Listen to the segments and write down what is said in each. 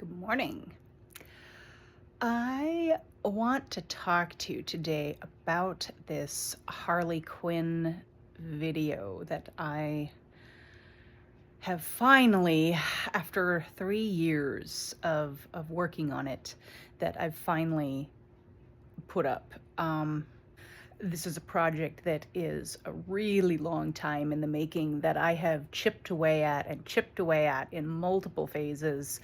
Good morning. I want to talk to you today about this Harley Quinn video that I have finally, after 3 years of working on it, that I've finally put up. This is a project that is a really long time in the making that I have chipped away at in multiple phases.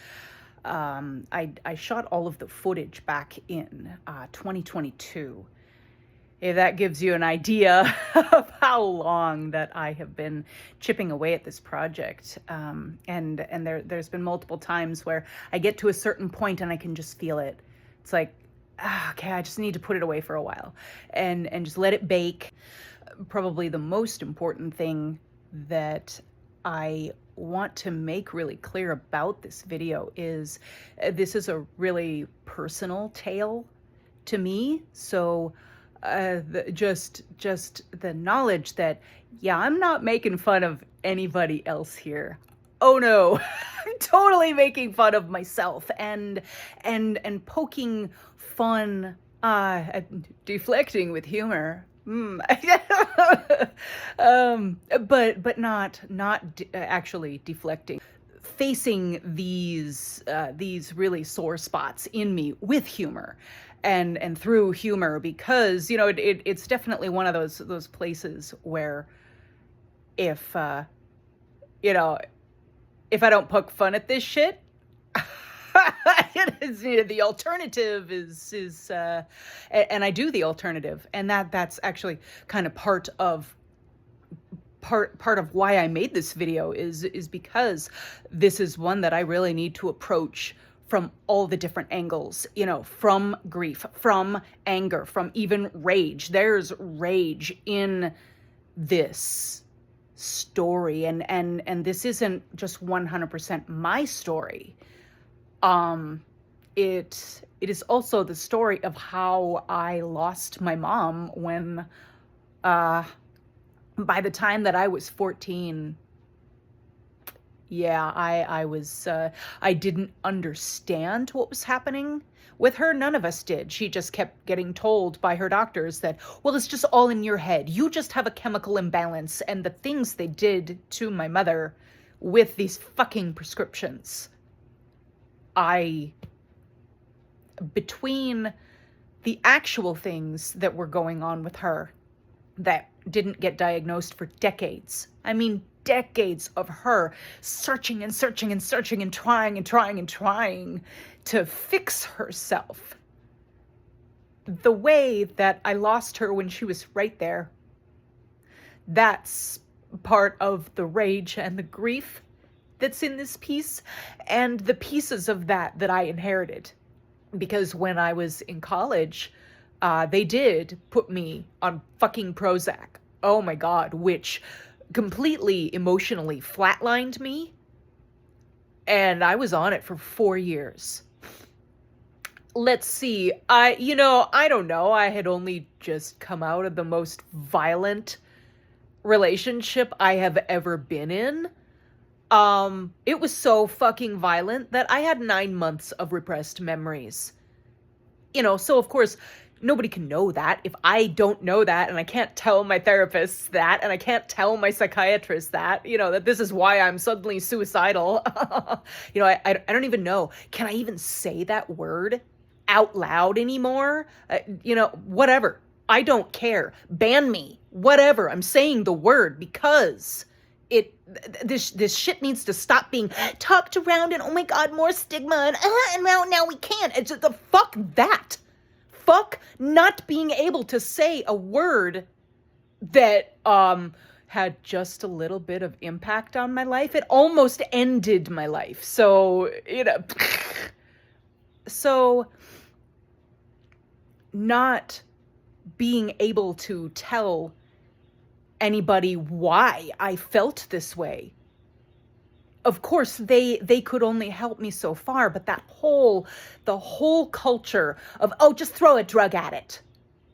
I shot all of the footage back in 2022. If that gives you an idea of how long that I have been chipping away at this project. And there's been multiple times where I get to a certain point and I can just feel it. It's like, okay, I just need to put it away for a while and just let it bake. Probably the most important thing that I want to make really clear about this video is this is a really personal tale to me. So just the knowledge that, yeah, I'm not making fun of anybody else here. Oh no, I'm totally making fun of myself and poking fun, deflecting with humor. But not actually deflecting. Facing these really sore spots in me with humor and through humor, because it's definitely one of those places where if if I don't poke fun at this shit, the alternative is and I do the alternative, and that's actually kind of part of why I made this video is because this is one that I really need to approach from all the different angles, from grief, from anger, from even rage. There's rage in this story, and this isn't just 100% my story. It is also the story of how I lost my mom when, by the time that I was 14, yeah, I didn't understand what was happening with her. None of us did. She just kept getting told by her doctors that, well, it's just all in your head. You just have a chemical imbalance. And the things they did to my mother with these fucking prescriptions, between the actual things that were going on with her that didn't get diagnosed for decades. I mean, decades of her searching and searching and searching and trying to fix herself. The way that I lost her when she was right there, that's part of the rage and the grief that's in this piece, and the pieces of that I inherited. Because when I was in college, they did put me on fucking Prozac. Oh my God, which completely emotionally flatlined me. And I was on it for 4 years. Let's see, I don't know. I had only just come out of the most violent relationship I have ever been in. It was so fucking violent that I had 9 months of repressed memories. So of course, nobody can know that. If I don't know that, and I can't tell my therapist that, and I can't tell my psychiatrist that, that this is why I'm suddenly suicidal. I don't even know. Can I even say that word out loud anymore? Whatever. I don't care. Ban me. Whatever. I'm saying the word because this shit needs to stop being talked around, and oh my God, more stigma, and now we can't. It's just fuck that. Fuck not being able to say a word that had just a little bit of impact on my life. It almost ended my life. So, so not being able to tell anybody why I felt this way. Of course, they could only help me so far, but the whole culture of, oh, just throw a drug at it.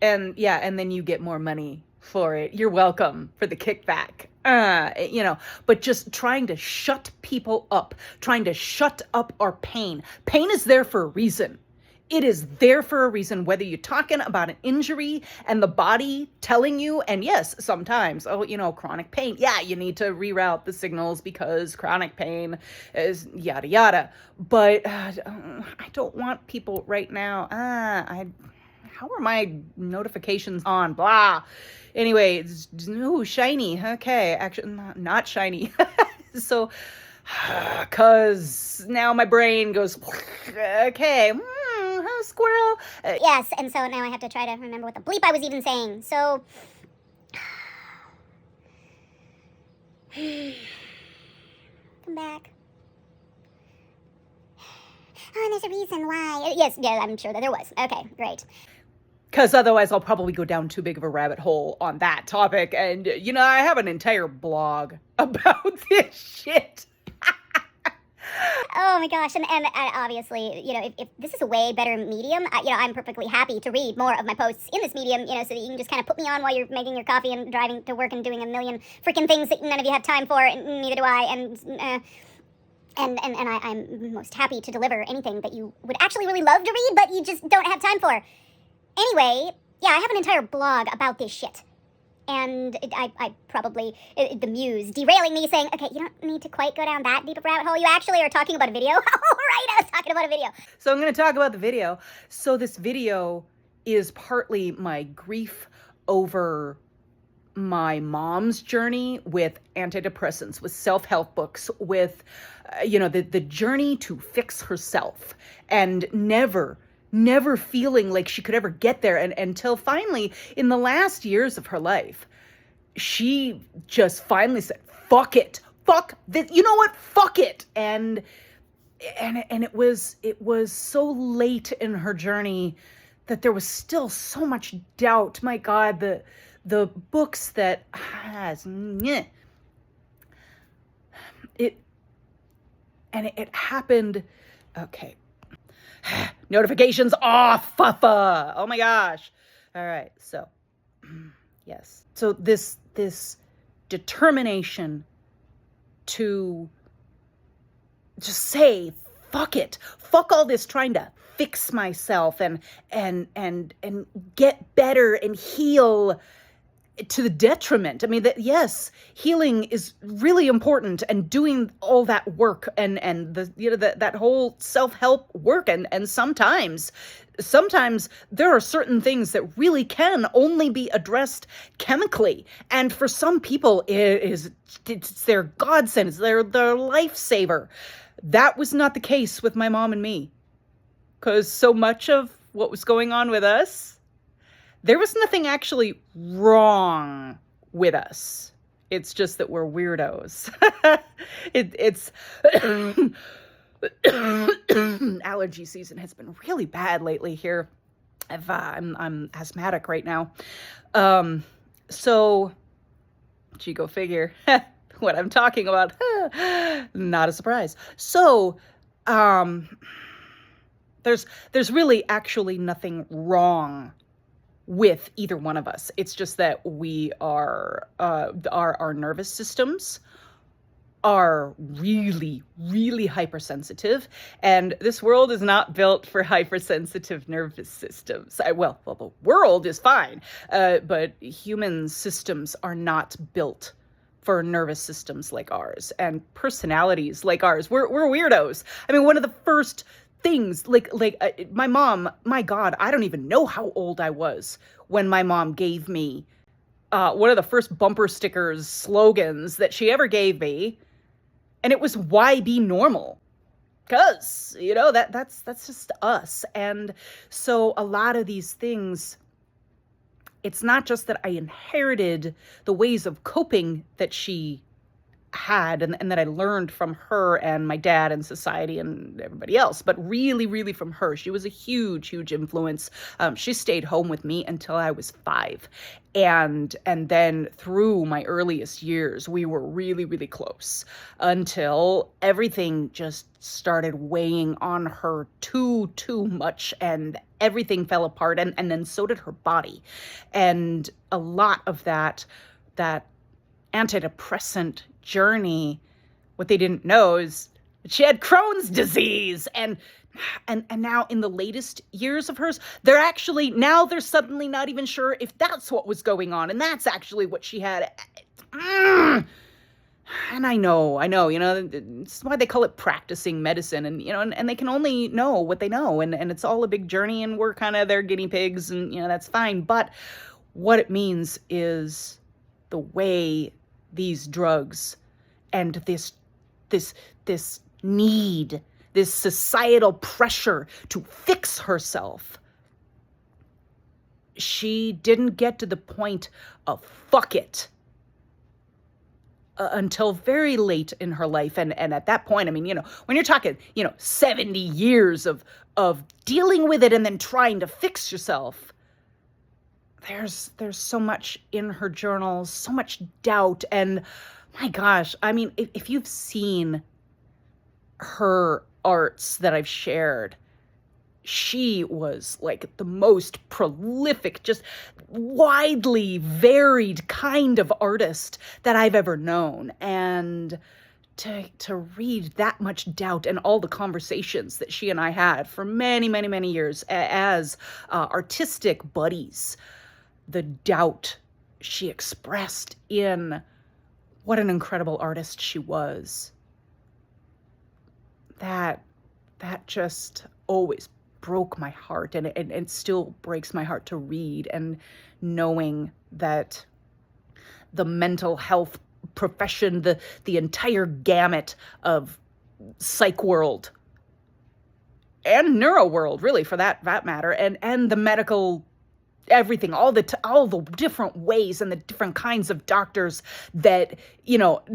And yeah, and then you get more money for it. You're welcome for the kickback. But just trying to shut people up, trying to shut up our pain. Pain is there for a reason. It is there for a reason, whether you're talking about an injury and the body telling you, and yes, sometimes, chronic pain. Yeah, you need to reroute the signals because chronic pain is yada, yada. But I don't want people right now. How are my notifications on? Blah. Anyway, it's shiny. Okay, actually, not shiny. So, because now my brain goes, okay, squirrel. Yes, and so now I have to try to remember what the bleep I was even saying. So, come back. Oh, there's a reason why. Yes, I'm sure that there was. Okay, great. Because otherwise I'll probably go down too big of a rabbit hole on that topic. And, I have an entire blog about this shit. Oh my gosh, and obviously, if this is a way better medium, I'm perfectly happy to read more of my posts in this medium, so that you can just kind of put me on while you're making your coffee and driving to work and doing a million freaking things that none of you have time for, and neither do I, and I'm most happy to deliver anything that you would actually really love to read, but you just don't have time for. Anyway, yeah, I have an entire blog about this shit. And I probably, the muse derailing me saying, okay, you don't need to quite go down that deep of a rabbit hole. You actually are talking about a video. All right, I was talking about a video. So I'm going to talk about the video. So this video is partly my grief over my mom's journey with antidepressants, with self-help books, with, the journey to fix herself, and never feeling like she could ever get there. And until finally, in the last years of her life, she just finally said, fuck it. Fuck this. You know what? Fuck it. And it was so late in her journey that there was still so much doubt. My God, the books that has it happened. Okay. Notifications off, fuffa. Oh my gosh. All right. So, yes. So this determination to just say, fuck it. Fuck all this trying to fix myself and get better and heal to the detriment. I mean, yes, healing is really important, and doing all that work and that whole self-help work, and sometimes there are certain things that really can only be addressed chemically, and for some people it's their godsend, it's their lifesaver. That was not the case with my mom and me, because so much of what was going on with us, there was nothing actually wrong with us. It's just that we're weirdos. It's allergy season has been really bad lately here. I'm asthmatic right now. So, gee, go figure what I'm talking about. Not a surprise. So, there's really actually nothing wrong with either one of us. It's just that we are, our nervous systems are really, really hypersensitive, and this world is not built for hypersensitive nervous systems. Well, the world is fine, but human systems are not built for nervous systems like ours and personalities like ours. We're weirdos. I mean, one of the first things, like my mom, my God, I don't even know how old I was when my mom gave me one of the first bumper stickers slogans that she ever gave me. And it was, why be normal? Because, that's just us. And so a lot of these things, it's not just that I inherited the ways of coping that she had and that I learned from her and my dad and society and everybody else, but really, really from her. She was a huge, huge influence. She stayed home with me until I was 5. And then through my earliest years, we were really, really close until everything just started weighing on her too much, and everything fell apart. And then so did her body. And a lot of that antidepressant journey, what they didn't know is she had Crohn's disease. And now in the latest years of hers, they're suddenly not even sure if that's what was going on. And that's actually what she had. And I know, it's why they call it practicing medicine. And, and they can only know what they know. And it's all a big journey, and we're kind of their guinea pigs, and, that's fine. But what it means is the way these drugs and this need, this societal pressure to fix herself, she didn't get to the point of fuck it until very late in her life. And at that point, when you're talking, 70 years of dealing with it and then trying to fix yourself, there's so much in her journals, so much doubt. And my gosh, if you've seen her arts that I've shared, she was like the most prolific, just widely varied kind of artist that I've ever known. And to read that much doubt and all the conversations that she and I had for many, many, many years as artistic buddies, the doubt she expressed in what an incredible artist she was, that just always broke my heart, and it still breaks my heart to read, and knowing that the mental health profession, the entire gamut of psych world and neuro world, really, for that matter, and the medical everything, all the different ways and the different kinds of doctors that,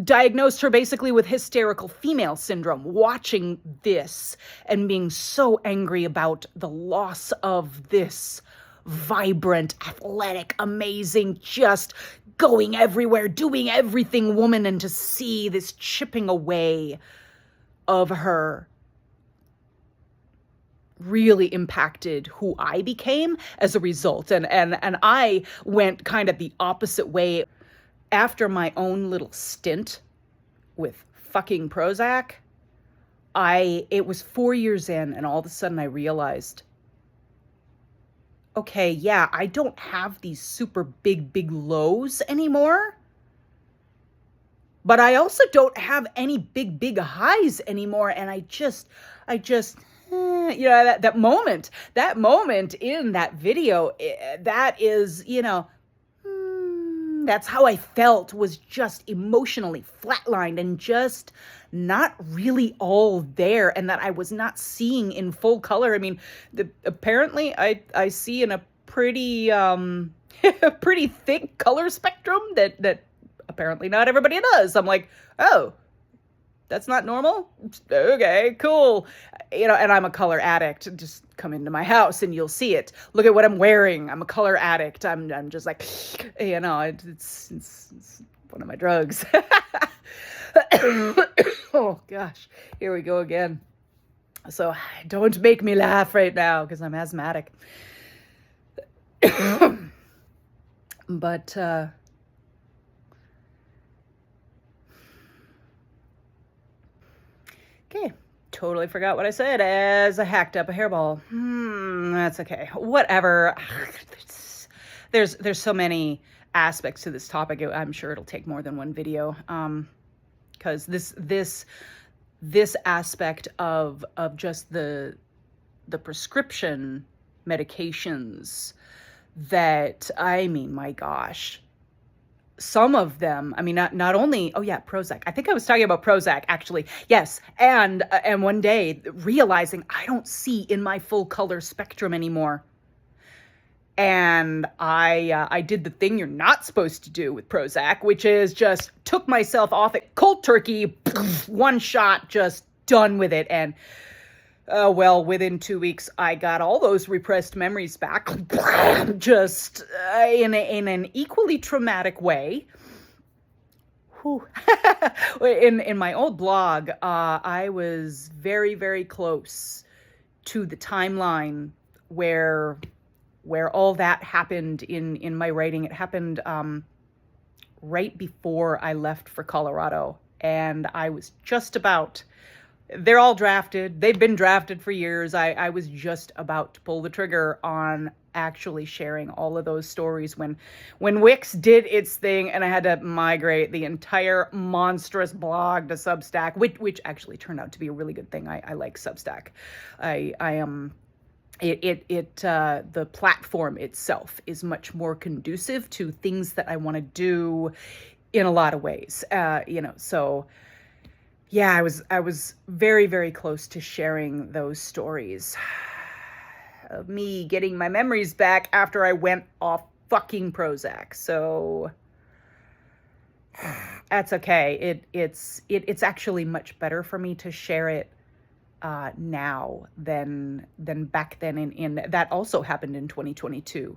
diagnosed her basically with hysterical female syndrome, watching this and being so angry about the loss of this vibrant, athletic, amazing, just going everywhere, doing everything woman, and to see this chipping away of her really impacted who I became as a result. And I went kind of the opposite way after my own little stint with fucking Prozac. It was 4 years in, and all of a sudden I realized, okay, yeah, I don't have these super big lows anymore, but I also don't have any big highs anymore. And I just that moment in that video, that is, that's how I felt, was just emotionally flatlined and just not really all there, and that I was not seeing in full color. Apparently I see in a pretty pretty thick color spectrum that apparently not everybody does. I'm like, oh, that's not normal? Okay, cool. And I'm a color addict. Just come into my house and you'll see it. Look at what I'm wearing. I'm a color addict. I'm just like, it's one of my drugs. Oh gosh, here we go again. So don't make me laugh right now because I'm asthmatic. But okay, totally forgot what I said as I hacked up a hairball. That's okay. Whatever. There's so many aspects to this topic. I'm sure it'll take more than one video. Because this aspect of just the prescription medications that, my gosh, some of them, not only, Prozac. I think I was talking about Prozac, actually. Yes. And one day realizing I don't see in my full color spectrum anymore. And I did the thing you're not supposed to do with Prozac, which is just took myself off it cold turkey, one shot, just done with it. And well, within 2 weeks, I got all those repressed memories back, just in an equally traumatic way. In my old blog, I was very, very close to the timeline where all that happened in my writing. It happened right before I left for Colorado, and I was just about. They're all drafted. They've been drafted for years. I was just about to pull the trigger on actually sharing all of those stories when Wix did its thing, and I had to migrate the entire monstrous blog to Substack, which actually turned out to be a really good thing. I like Substack. I am. The platform itself is much more conducive to things that I want to do in a lot of ways. So. Yeah, I was very, very close to sharing those stories of me getting my memories back after I went off fucking Prozac. So that's okay. It's actually much better for me to share it now than back then. In that also happened in 2022.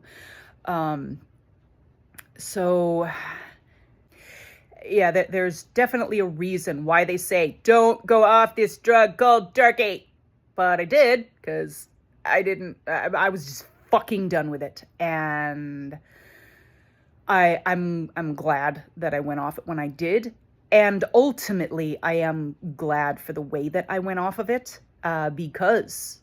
So. Yeah, there's definitely a reason why they say don't go off this drug called turkey. But I did, because I was just fucking done with it. And I'm glad that I went off it when I did. And ultimately, I am glad for the way that I went off of it, because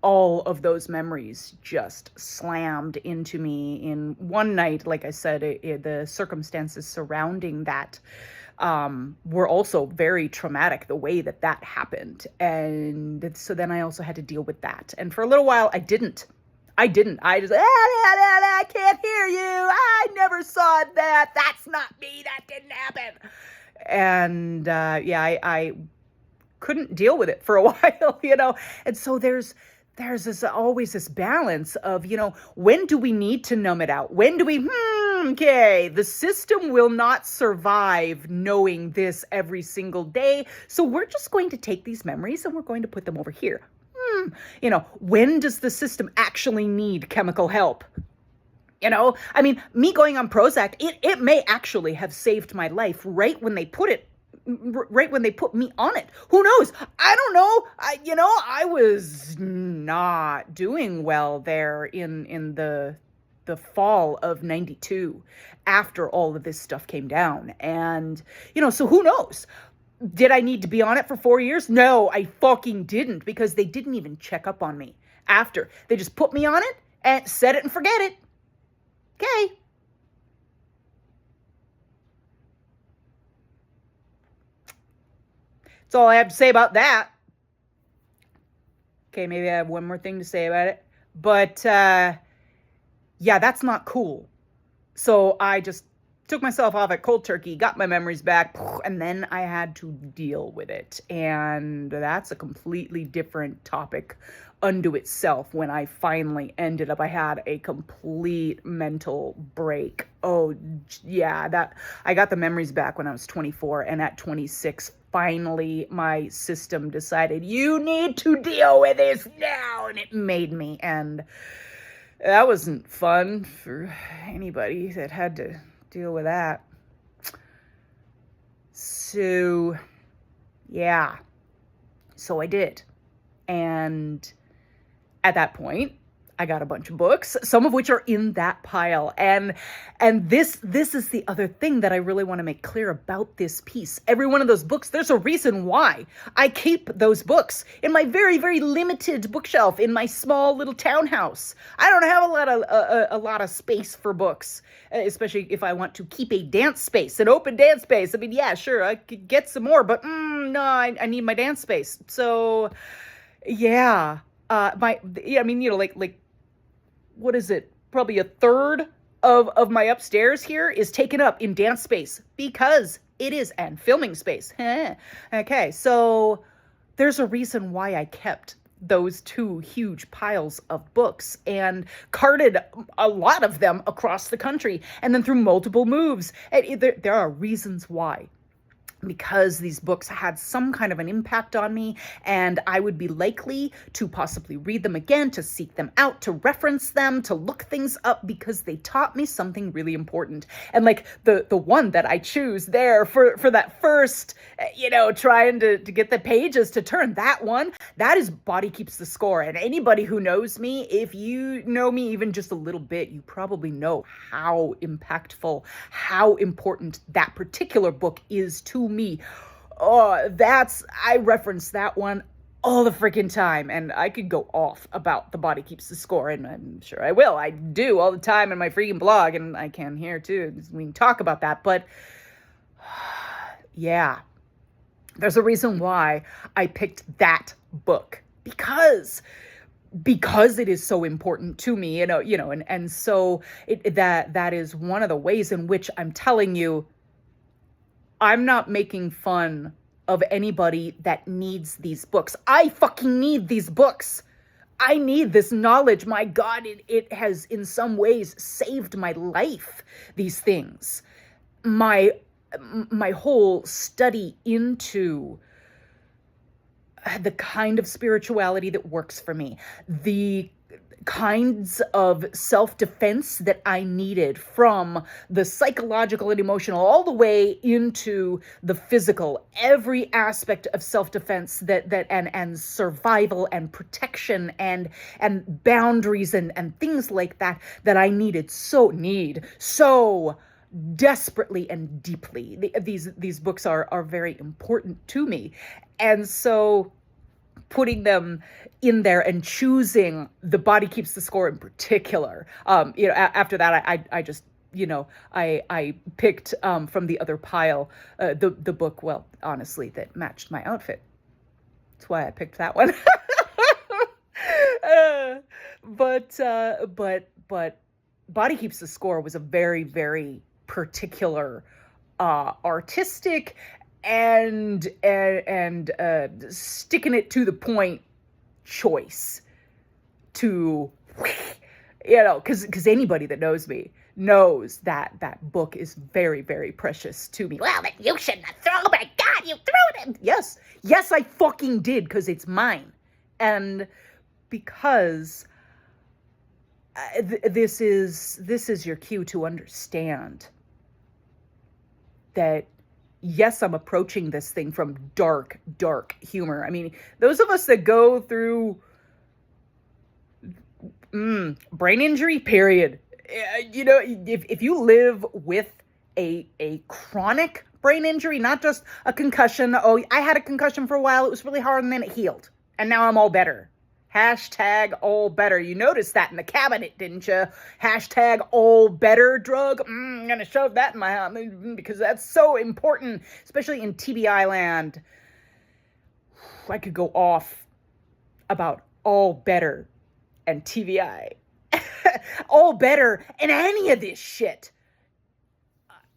all of those memories just slammed into me in one night. Like I said, the circumstances surrounding that were also very traumatic, the way that happened. And so then I also had to deal with that. And for a little while, I didn't. I just, I can't hear you. I never saw that. That's not me. That didn't happen. And I couldn't deal with it for a while, And so there's always this balance of, when do we need to numb it out? When do we, okay, the system will not survive knowing this every single day. So we're just going to take these memories and we're going to put them over here. When does the system actually need chemical help? I mean, me going on Prozac, it may actually have saved my life right when they put me on it. Who knows? I don't know. I was not doing well there in the fall of 92 after all of this stuff came down. And, so who knows? Did I need to be on it for 4 years? No, I fucking didn't, because they didn't even check up on me after. They just put me on it and set it and forget it. Okay. That's all I have to say about that. Okay, maybe I have one more thing to say about it. But, yeah, that's not cool. So I just took myself off at cold turkey, got my memories back, and then I had to deal with it. And that's a completely different topic unto itself. When I finally ended up, I had a complete mental break. Oh, yeah, I got the memories back when I was 24, and at 26, finally my system decided, you need to deal with this now, and it made me. And that wasn't fun for anybody that had to deal with that. So, yeah. So I did. And at that point, I got a bunch of books, some of which are in that pile. And this is the other thing that I really want to make clear about this piece. Every one of those books, there's a reason why I keep those books in my very, very limited bookshelf in my small little townhouse. I don't have a lot of space for books, especially if I want to keep a dance space, an open dance space. I mean, yeah, sure, I could get some more, but no, I need my dance space. So, yeah. Like, what is it? Probably a third of my upstairs here is taken up in dance space, because it is, and filming space. Okay, so there's a reason why I kept those two huge piles of books and carted a lot of them across the country and then through multiple moves. And there are reasons why. Because these books had some kind of an impact on me, and I would be likely to possibly read them again, to seek them out, to reference them, to look things up, because they taught me something really important. And like the one that I choose there for that first, trying to get the pages to turn, that is Body Keeps the Score. And anybody who knows me, if you know me even just a little bit, you probably know how impactful, how important that particular book is to me. I reference that one all the freaking time, and I could go off about The Body Keeps the Score, and I'm sure I will. I do all the time in my freaking blog, and I can here too. We can talk about that, but yeah, there's a reason why I picked that book, because it is so important to me, and so that is one of the ways in which I'm telling you, I'm not making fun of anybody that needs these books. I fucking need these books. I need this knowledge. My God, it has in some ways saved my life, these things. My whole study into the kind of spirituality that works for me, the kinds of self-defense that I needed, from the psychological and emotional all the way into the physical, every aspect of self-defense and survival and protection and boundaries and things like that I needed so desperately and deeply. These books are very important to me. And so putting them in there and choosing The Body Keeps the Score in particular, after that, I just, I picked from the other pile the book, well, honestly, that matched my outfit. That's why I picked that one. But Body Keeps the Score was a very, very particular artistic and sticking it to the point choice to, because anybody that knows me knows that book is very, very precious to me. Well, then you shouldn't have thrown it. Oh my God, you threw it. Yes, I fucking did, because it's mine. And because this is your cue to understand that, yes, I'm approaching this thing from dark, dark humor. I mean, those of us that go through brain injury, period. If you live with a chronic brain injury, not just a concussion. Oh, I had a concussion for a while. It was really hard, and then it healed. And now I'm all better. Hashtag all better. You noticed that in the cabinet, didn't you? Hashtag all better drug. I'm going to shove that in my hand because that's so important, especially in TBI land. I could go off about all better and TBI. All better and any of this shit.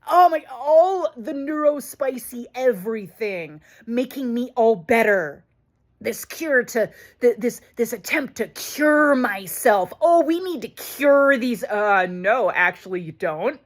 Oh my, all the NeuroSpicy everything making me all better. This cure to this attempt to cure myself. Oh, we need to cure these. No, actually you don't.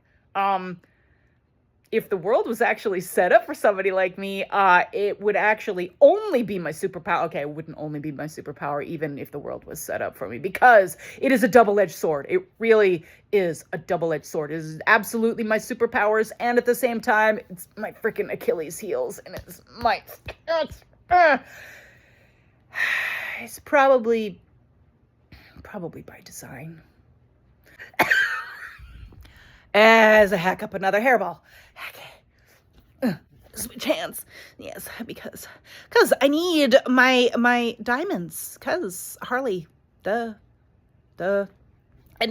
If the world was actually set up for somebody like me, it would actually only be my superpower. Okay, it wouldn't only be my superpower, even if the world was set up for me, because it is a double-edged sword. It really is a double-edged sword. It is absolutely my superpowers, and at the same time, it's my freaking Achilles heels, and it's probably by design. As I hack up another hairball. Switch hands. Yes, because I need my diamonds. Because Harley, and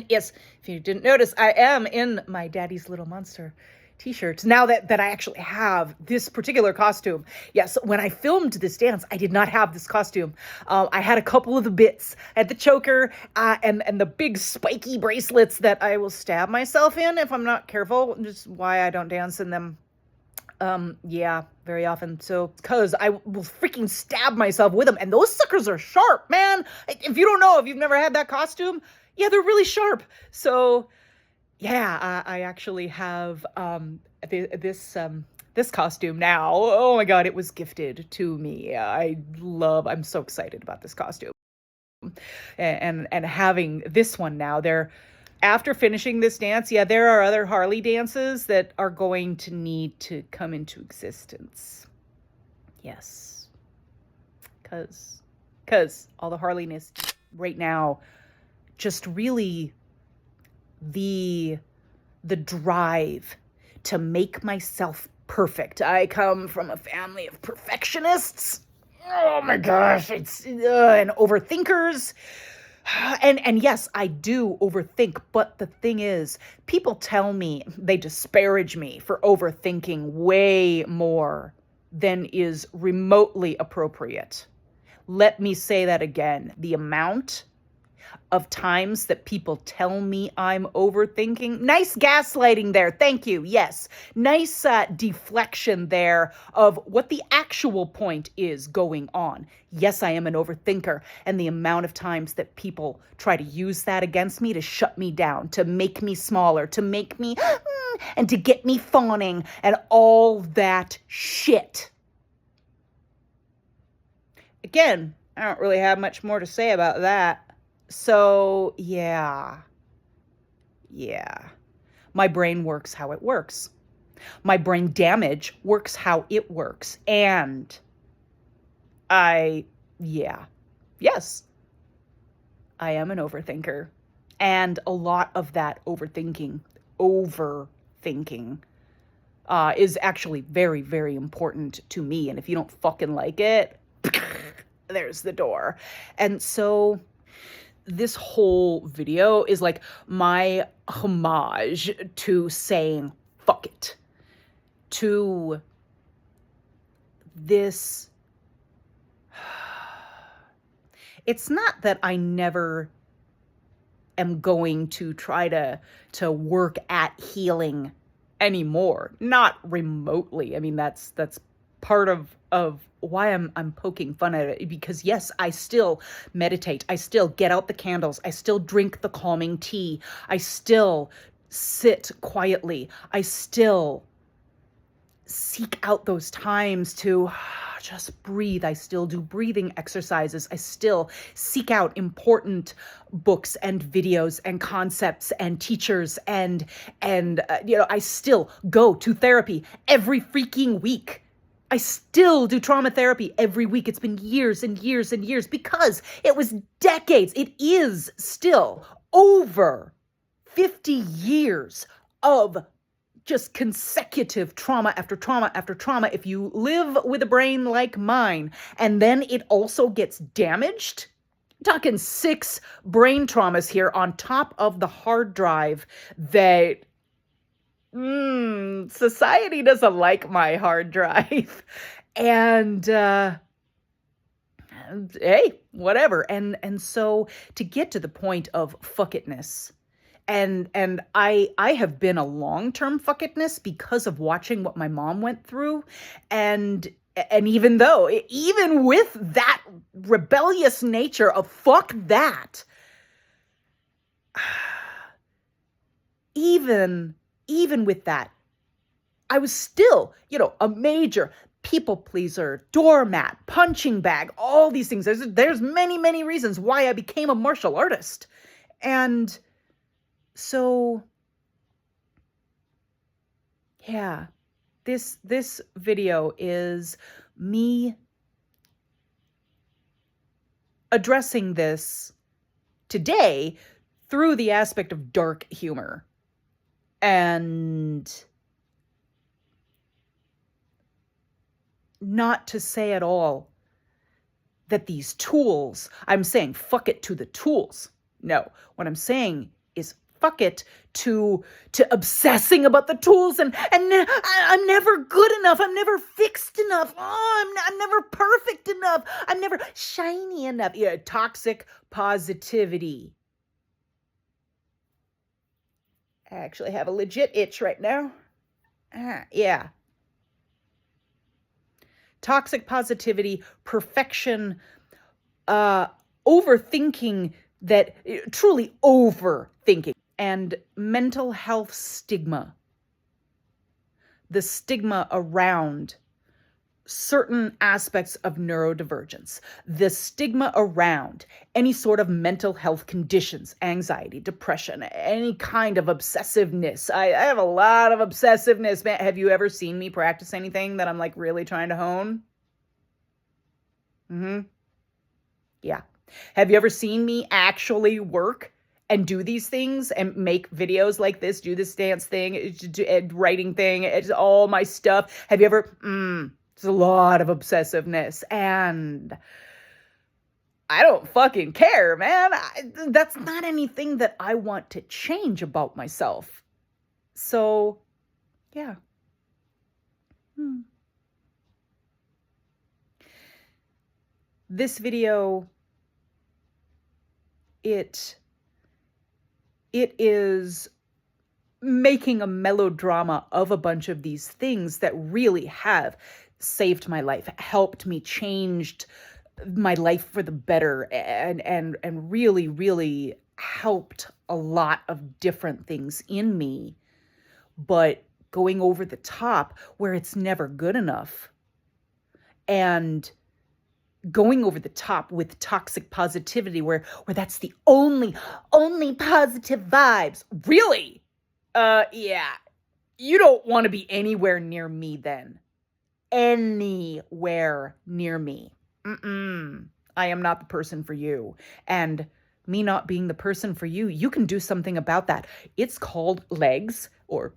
yes, if you didn't notice, I am in my Daddy's Little Monster t-shirts now that I actually have this particular costume. Yes, when I filmed this dance, I did not have this costume. I had a couple of the bits. I had the choker and the big spiky bracelets that I will stab myself in if I'm not careful, which is why I don't dance in them. Yeah, very often. So, because I will freaking stab myself with them, and those suckers are sharp, man. If you don't know, if you've never had that costume, yeah, they're really sharp. So, yeah, I actually have this costume now. Oh my God, it was gifted to me. I'm so excited about this costume, and having this one now. After finishing this dance, yeah, there are other Harley dances that are going to need to come into existence. Yes. Cause all the Harleyness right now, just really the drive to make myself perfect. I come from a family of perfectionists. Oh my gosh, it's and overthinkers. And yes, I do overthink, but the thing is, people tell me, they disparage me for overthinking way more than is remotely appropriate. Let me say that again. The amount of times that people tell me I'm overthinking. Nice gaslighting there. Thank you. Yes. Nice deflection there of what the actual point is going on. Yes, I am an overthinker. And the amount of times that people try to use that against me to shut me down, to make me smaller, to make me, and to get me fawning and all that shit. Again, I don't really have much more to say about that. So, yeah. My brain works how it works. My brain damage works how it works. And yes, I am an overthinker. And a lot of that overthinking is actually very, very important to me. And if you don't fucking like it, there's the door. And so this whole video is like my homage to saying fuck it, to this. It's not that I never am going to try to work at healing anymore, not remotely. I mean, that's part of why I'm poking fun at it, because yes, I still meditate. I still get out the candles. I still drink the calming tea. I still sit quietly. I still seek out those times to just breathe. I still do breathing exercises. I still seek out important books and videos and concepts and teachers and I still go to therapy every freaking week. I still do trauma therapy every week. It's been years and years and years because it was decades. It is still over 50 years of just consecutive trauma after trauma after trauma. If you live with a brain like mine and then it also gets damaged, I'm talking 6 brain traumas here on top of the hard drive that society doesn't like my hard drive. And hey, whatever. And so to get to the point of fuck itness, and I have been a long-term fuck itness because of watching what my mom went through. And even with that rebellious nature of fuck that, even with that, I was still, a major people pleaser, doormat, punching bag, all these things. There's many, many reasons why I became a martial artist. And so, yeah, this video is me addressing this today through the aspect of dark humor. And not to say at all that these tools, I'm saying fuck it to the tools. No, what I'm saying is fuck it to obsessing about the tools and I'm never good enough. I'm never fixed enough. I'm never perfect enough. I'm never shiny enough. Toxic positivity. I actually have a legit itch right now. Yeah. toxic positivity, perfection, overthinking, that truly overthinking, and mental health stigma. The stigma around certain aspects of neurodivergence, the stigma around any sort of mental health conditions, anxiety, depression, any kind of obsessiveness. I have a lot of obsessiveness, man. Have you ever seen me practice anything that I'm like really trying to hone? Yeah. Have you ever seen me actually work and do these things and make videos like this, do this dance thing, writing thing, it's all my stuff? Have you ever, there's a lot of obsessiveness, and I don't fucking care, man. That's not anything that I want to change about myself. So, yeah. This video, it is making a melodrama of a bunch of these things that really have saved my life, helped me, changed my life for the better, and really, really helped a lot of different things in me. But going over the top where it's never good enough, and going over the top with toxic positivity where that's the only positive vibes. Really? Yeah. You don't want to be anywhere near me then. Anywhere near me. I am not the person for you. And me not being the person for you, you can do something about that. It's called legs, or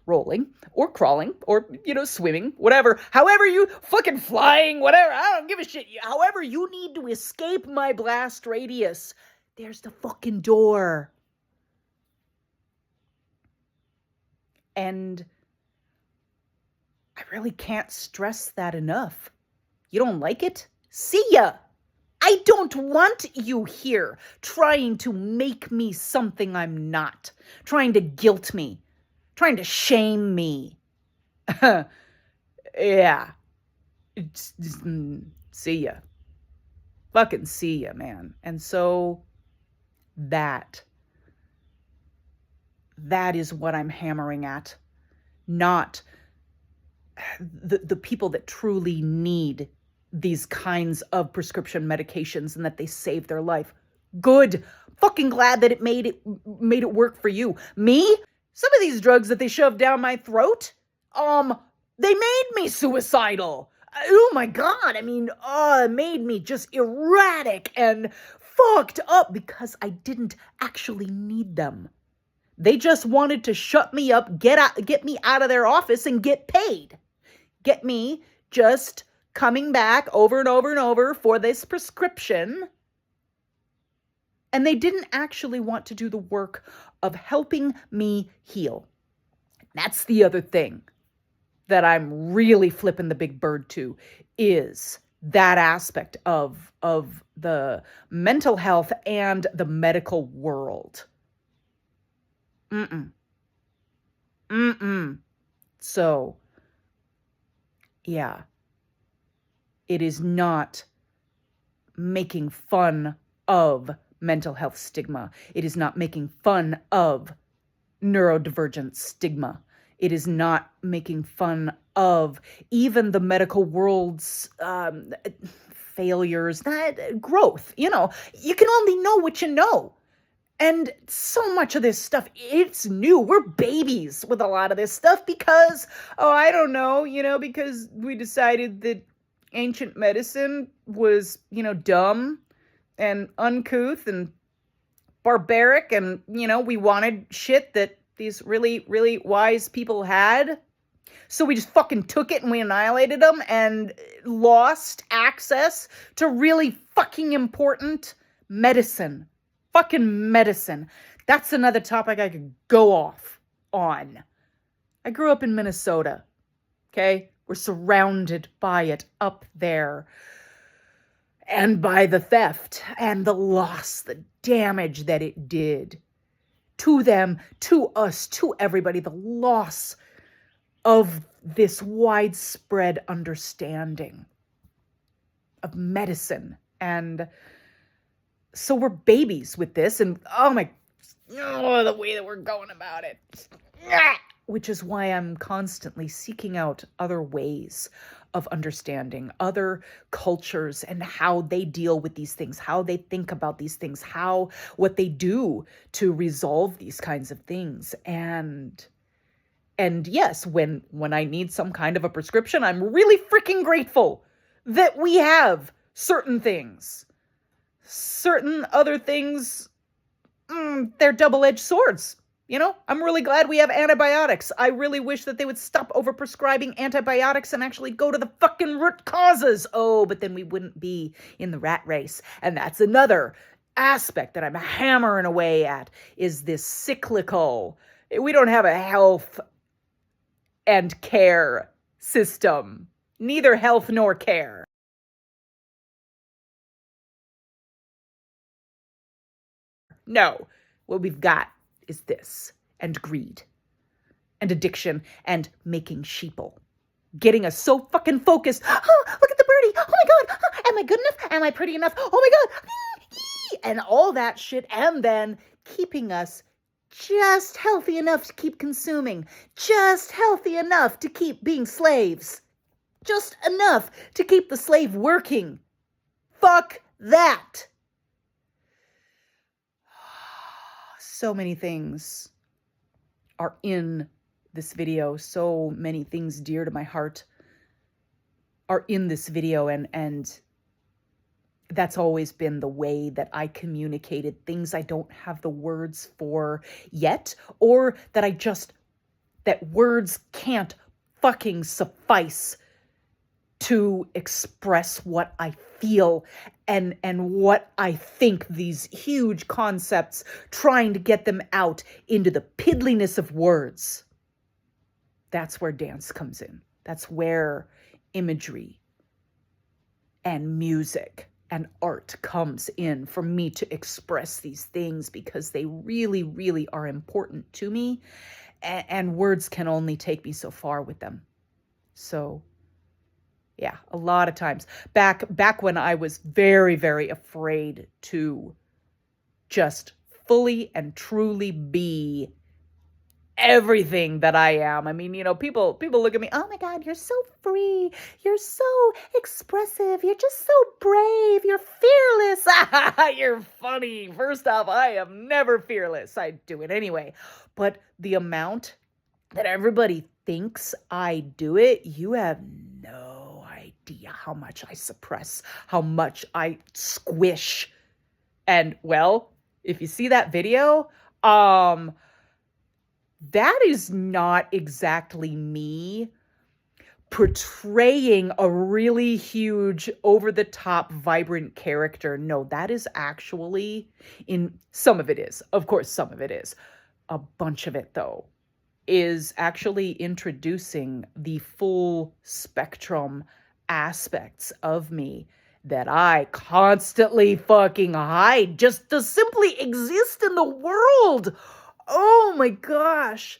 rolling, or crawling, or, swimming, whatever. However you fucking flying, whatever. I don't give a shit. However you need to escape my blast radius, there's the fucking door. And I really can't stress that enough. You don't like it? See ya. I don't want you here trying to make me something I'm not, trying to guilt me, trying to shame me. Yeah. See ya. Fucking see ya, man. And so that is what I'm hammering at. Not the people that truly need these kinds of prescription medications and that they save their life. Good. Fucking glad that it made it work for you. Me? Some of these drugs that they shoved down my throat, they made me suicidal. Oh my God. I mean, it made me just erratic and fucked up because I didn't actually need them. They just wanted to shut me up, get me out of their office and get paid. Get me just coming back over and over and over for this prescription. And they didn't actually want to do the work of helping me heal. That's the other thing that I'm really flipping the big bird to, is that aspect of the mental health and the medical world. So, yeah, it is not making fun of mental health stigma. It is not making fun of neurodivergent stigma. It is not making fun of even the medical world's failures, growth. You can only know what you know. And so much of this stuff, it's new. We're babies with a lot of this stuff because, I don't know, because we decided that ancient medicine was, dumb and uncouth and barbaric, and, we wanted shit that these really, really wise people had. So we just fucking took it and we annihilated them and lost access to really fucking important medicine. Fucking medicine. That's another topic I could go off on. I grew up in Minnesota. Okay? We're surrounded by it up there. And by the theft and the loss, the damage that it did to them, to us, to everybody, the loss of this widespread understanding of medicine. And so we're babies with this, and the way that we're going about it. Which is why I'm constantly seeking out other ways of understanding other cultures and how they deal with these things, how they think about these things, what they do to resolve these kinds of things. And yes, when I need some kind of a prescription, I'm really freaking grateful that we have certain things. Certain other things, they're double-edged swords. I'm really glad we have antibiotics. I really wish that they would stop over-prescribing antibiotics and actually go to the fucking root causes. Oh, but then we wouldn't be in the rat race. And that's another aspect that I'm hammering away at, is this cyclical. We don't have a health and care system. Neither health nor care. No, what we've got is this, and greed, and addiction, and making sheeple. Getting us so fucking focused. Oh, look at the birdie. Oh my God. Am I good enough? Am I pretty enough? Oh my God. And all that shit. And then keeping us just healthy enough to keep consuming. Just healthy enough to keep being slaves. Just enough to keep the slave working. Fuck that. So many things are in this video. So many things dear to my heart are in this video. And that's always been the way that I communicated things I don't have the words for yet, or that words can't fucking suffice to express what I feel and what I think, these huge concepts, trying to get them out into the piddliness of words. That's where dance comes in. That's where imagery and music and art comes in for me to express these things, because they really, really are important to me, and words can only take me so far with them. So yeah, a lot of times back when I was very, very afraid to just fully and truly be everything that I am. I mean, people look at me, oh my God, you're so free. You're so expressive. You're just so brave. You're fearless. You're funny. First off, I am never fearless. I do it anyway. But the amount that everybody thinks I do it, you have no idea how much I suppress, how much I squish. And well, if you see that video, that is not exactly me portraying a really huge, over-the-top, vibrant character. No, that is actually, some of it is. Of course, some of it is. A bunch of it, though, is actually introducing the full spectrum aspects of me that I constantly fucking hide just to simply exist in the world. Oh my gosh.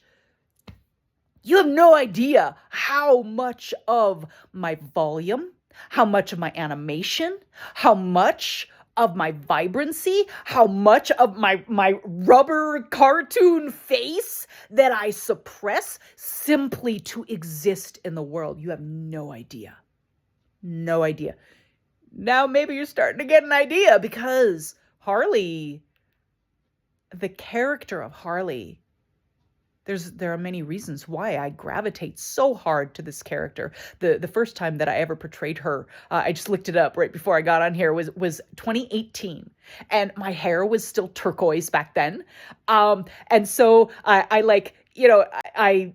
You have no idea how much of my volume, how much of my animation, how much of my vibrancy, how much of my rubber cartoon face that I suppress simply to exist in the world. You have no idea. No idea. Now maybe you're starting to get an idea, because Harley, the character of Harley, there are many reasons why I gravitate so hard to this character. The first time that I ever portrayed her, I just looked it up right before I got on here, was 2018. And my hair was still turquoise back then. And so I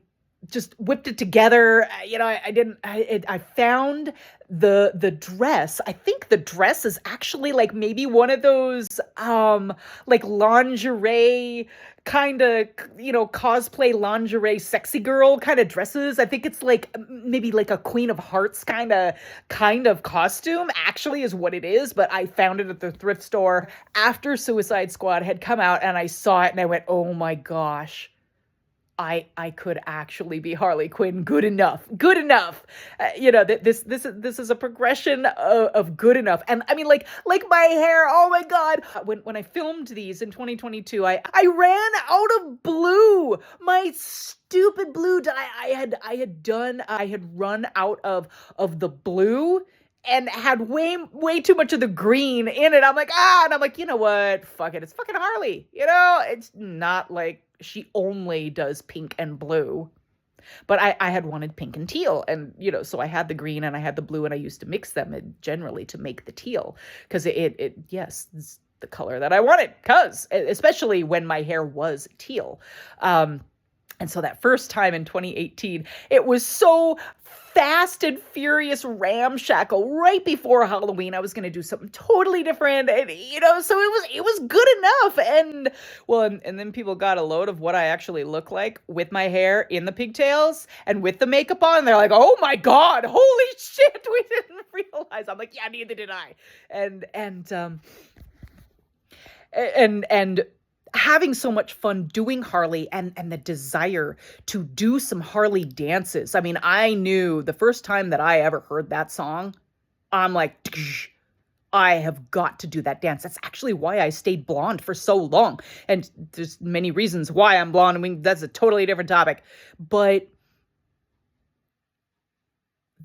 just whipped it together. I found the dress. I think the dress is actually like maybe one of those like lingerie kind of, cosplay lingerie sexy girl kind of dresses. I think it's like maybe like a Queen of Hearts kind of costume actually is what it is. But I found it at the thrift store after Suicide Squad had come out, and I saw it and I went, oh my gosh, I could actually be Harley Quinn good enough. Good enough. This is a progression of good enough. And I mean, like my hair, oh my God. When I filmed these in 2022, I ran out of blue. My stupid blue dye I had run out of the blue and had way too much of the green in it. I'm like, and I'm like, you know what? Fuck it. It's fucking Harley. It's not like she only does pink and blue. But I had wanted pink and teal. And, so I had the green and I had the blue and I used to mix them generally to make the teal. Because yes, it's the color that I wanted. Especially when my hair was teal. And so that first time in 2018, it was so fast and furious ramshackle right before Halloween. I was going to do something totally different. And, so it was good enough. And well, and then people got a load of what I actually look like with my hair in the pigtails and with the makeup on. They're like, oh my God, holy shit. We didn't realize. I'm like, yeah, neither did I. And having so much fun doing Harley and the desire to do some Harley dances. I mean, I knew the first time that I ever heard that song, I'm like, I have got to do that dance. That's actually why I stayed blonde for so long. And there's many reasons why I'm blonde. I mean, that's a totally different topic. But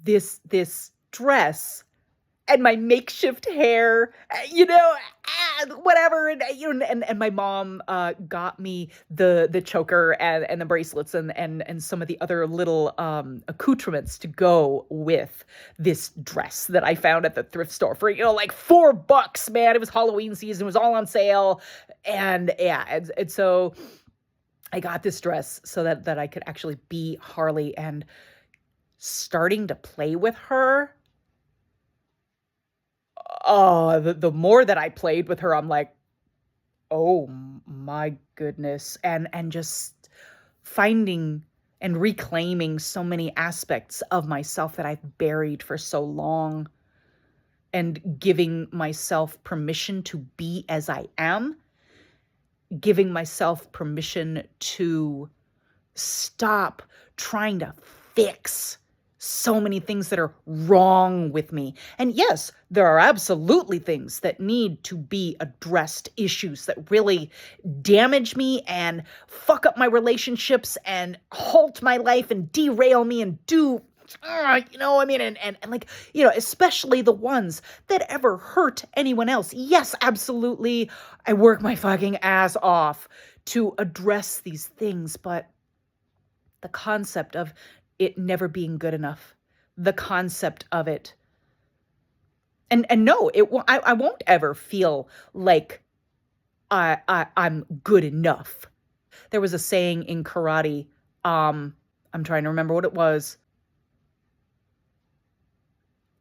this dress and my makeshift hair, whatever. And my mom got me the choker and the bracelets and some of the other little accoutrements to go with this dress that I found at the thrift store for, like $4, man. It was Halloween season. It was all on sale. And so I got this dress so that I could actually be Harley, and starting to play with her. Oh, the more that I played with her, I'm like, oh my goodness. And just finding and reclaiming so many aspects of myself that I've buried for so long, and giving myself permission to be as I am, giving myself permission to stop trying to fix so many things that are wrong with me. And yes, there are absolutely things that need to be addressed, issues that really damage me and fuck up my relationships and halt my life and derail me and do, especially the ones that ever hurt anyone else. Yes, absolutely. I work my fucking ass off to address these things, but the concept of it never being good enough, the concept of it. And no, I won't ever feel like I'm good enough. There was a saying in karate. I'm trying to remember what it was.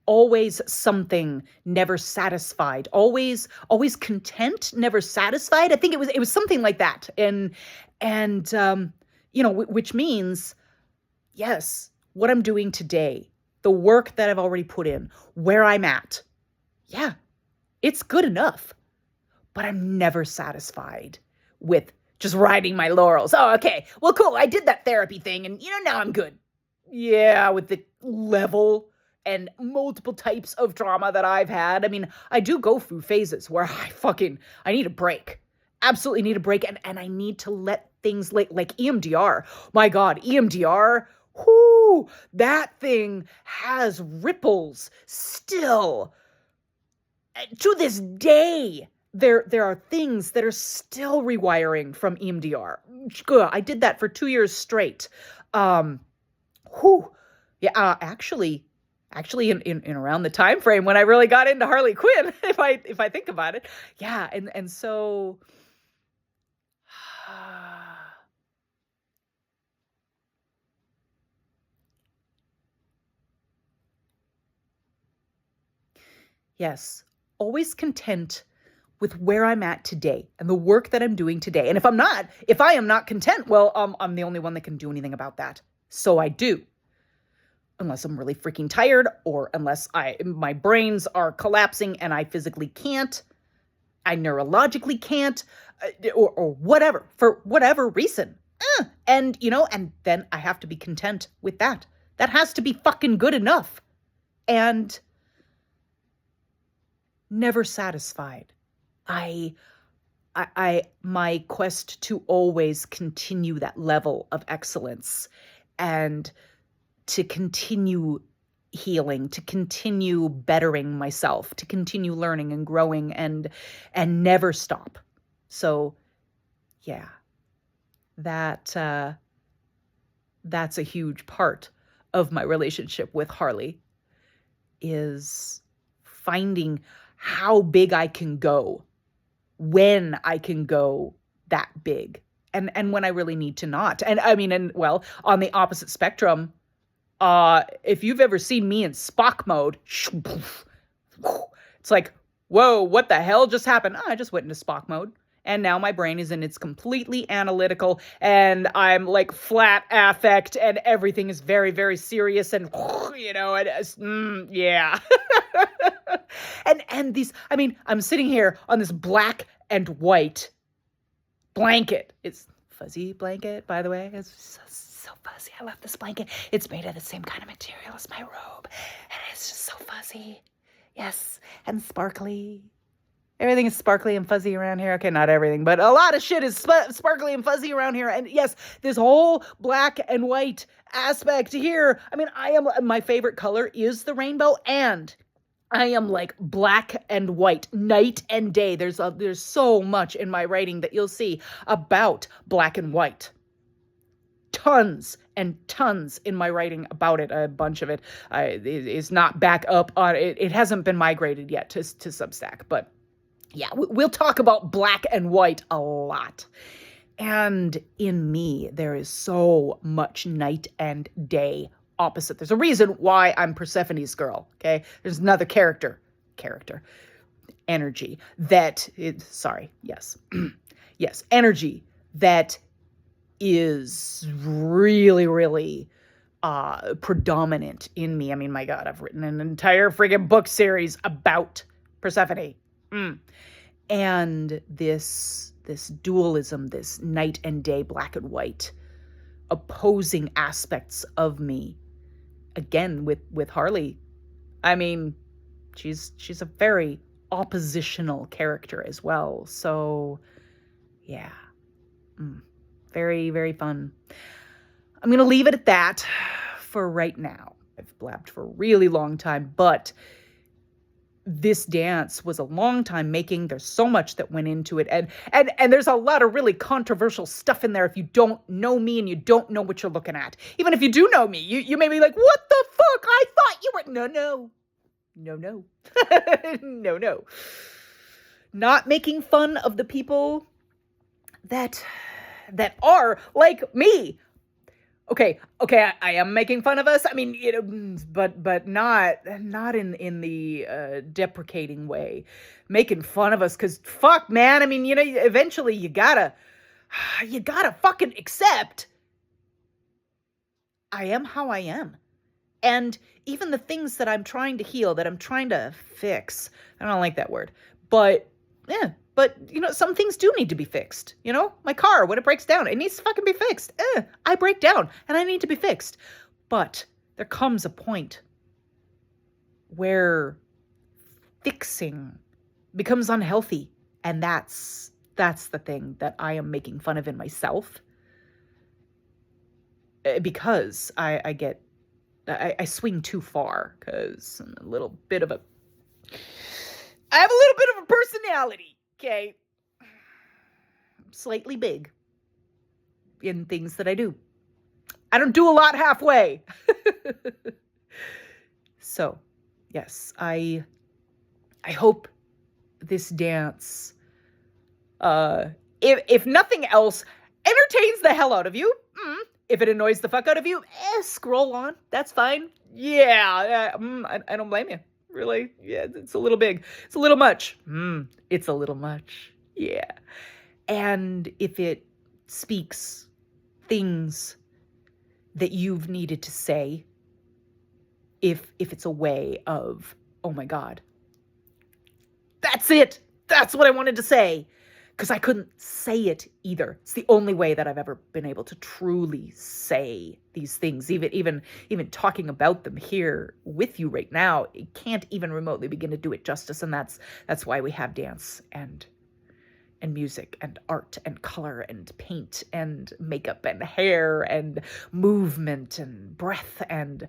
Always something, never satisfied. Always content, never satisfied. I think it was something like that. And which means, yes, what I'm doing today, the work that I've already put in, where I'm at, yeah, it's good enough. But I'm never satisfied with just riding my laurels. Oh, okay, well, cool, I did that therapy thing and, now I'm good. Yeah, with the level and multiple types of trauma that I've had. I mean, I do go through phases where I need a break. Absolutely need a break. And I need to let things like EMDR. My God, EMDR. Whoo, that thing has ripples still. To this day, there are things that are still rewiring from EMDR. I did that for 2 years straight. Actually in around the time frame when I really got into Harley Quinn, if I think about it. Yeah, and so yes, always content with where I'm at today and the work that I'm doing today. And if I am not content, well, I'm the only one that can do anything about that. So I do. Unless I'm really freaking tired, or unless my brains are collapsing and I physically can't, I neurologically can't, or whatever, for whatever reason. And, and then I have to be content with that. That has to be fucking good enough. And never satisfied. My quest to always continue that level of excellence and to continue healing, to continue bettering myself, to continue learning and growing and never stop. So yeah, that's a huge part of my relationship with Harley, is finding how big I can go, when I can go that big, and when I really need to not. And I mean, on the opposite spectrum, if you've ever seen me in Spock mode, it's like, whoa, what the hell just happened? I just went into Spock mode. And now my brain is in its completely analytical, and I'm like flat affect, and everything is very, very serious, and yeah. and these, I mean, I'm sitting here on this black and white blanket. It's fuzzy blanket, by the way. It's so fuzzy. I love this blanket. It's made of the same kind of material as my robe, and it's just so fuzzy. Yes, and sparkly. Everything is sparkly and fuzzy around here. Okay, not everything, but a lot of shit is sparkly and fuzzy around here. And yes, this whole black and white aspect here. I mean, my favorite color is the rainbow, and I am like black and white, night and day. There's so much in my writing that you'll see about black and white. Tons and tons in my writing about it. A bunch of it is not back up on it. It hasn't been migrated yet to Substack, but yeah, we'll talk about black and white a lot. And in me, there is so much night and day opposite. There's a reason why I'm Persephone's girl, okay? There's another character, energy energy that is really, really predominant in me. I mean, my God, I've written an entire friggin' book series about Persephone. And this dualism, this night and day, black and white, opposing aspects of me. Again, with Harley, I mean, she's a very oppositional character as well. So, yeah, very, very fun. I'm going to leave it at that for right now. I've blabbed for a really long time, but this dance was a long time making. There's so much that went into it. And there's a lot of really controversial stuff in there if you don't know me and you don't know what you're looking at. Even if you do know me, you may be like, what the fuck? I thought you were... No. No. Not making fun of the people that are like me. Okay, I am making fun of us. I mean, but not in the deprecating way. Making fun of us, because fuck, man. I mean, eventually you gotta fucking accept I am how I am. And even the things that I'm trying to heal, that I'm trying to fix, I don't like that word, but yeah. But, some things do need to be fixed. My car, when it breaks down, it needs to fucking be fixed. I break down and I need to be fixed. But there comes a point where fixing becomes unhealthy. And that's the thing that I am making fun of in myself. Because I swing too far, because I have a little bit of a personality. Okay, slightly big in things that I do. I don't do a lot halfway. So, yes, I hope this dance, if nothing else, entertains the hell out of you. If it annoys the fuck out of you, scroll on. That's fine. Yeah, I don't blame you. Really? Yeah, it's a little big. It's a little much. It's a little much. Yeah. And if it speaks things that you've needed to say, if it's a way of, oh my God, that's it. That's what I wanted to say. because I couldn't say it either. It's the only way that I've ever been able to truly say these things. Even talking about them here with you right now, it can't even remotely begin to do it justice. And that's why we have dance and music and art and color and paint and makeup and hair and movement and breath and